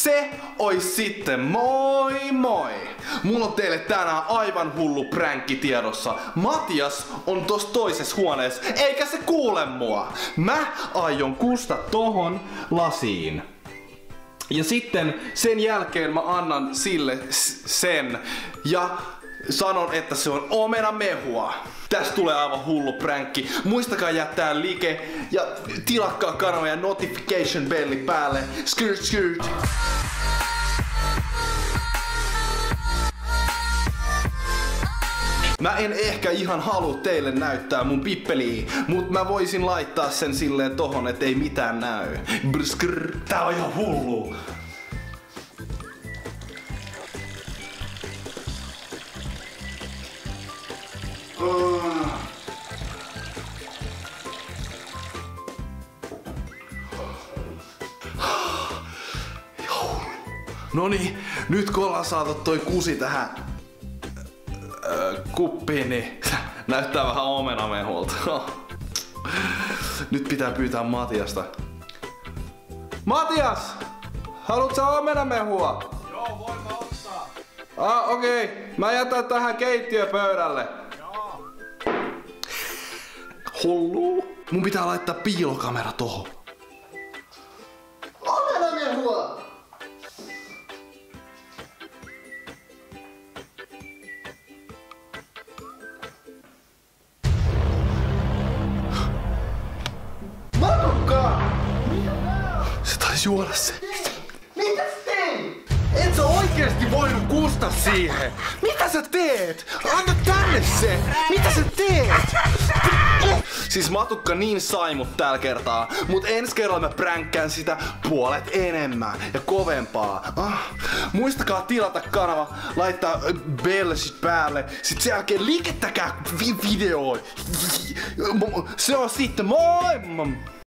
se ois sitten moi moi! Mulla on teille tänään aivan hullu pränkki tiedossa. Matias on tossa toisessa huoneessa, eikä se kuule mua. Mä aion kusta tohon lasiin. Ja sitten sen jälkeen mä annan sille sen ja sanon, että se on omenamehua. Tästä tulee aivan hullu pränkki. Muistakaa jättää like ja tilatkaa kanava ja notification belli päälle. Skirt skirt. Mä en ehkä ihan halua teille näyttää mun pippeliä, mut mä voisin laittaa sen silleen tohon, ettei mitään näy. Brskr. Tää on ihan hullu. Noniin, nyt kun ollaan saatu toi kusi tähän kuppiin, niin näyttää vähän omenamehulta. Nyt pitää pyytää Matiasta. Matias! Haluatko sä omenamehua? Joo, voin mä ottaa. Okei. Mä jätän tähän keittiöpöydälle. Joo. Hullu. Mun pitää laittaa piilokamera tohon. Omenamehua! Matukka! Se taisi juoda se. Mitä sä teit? Et sä oikeesti voinut kusta siihen. Mitä sä teet? Anna tänne se. Mitä sä teet? Siis Matukka niin sai mut tällä kertaa, mut ensi kerralla mä pränkkään sitä puolet enemmän ja kovempaa. Muistakaa tilata kanava, laittaa bellesit päälle, sit sen jälkeen likettäkää videoon. Se on sitten moi!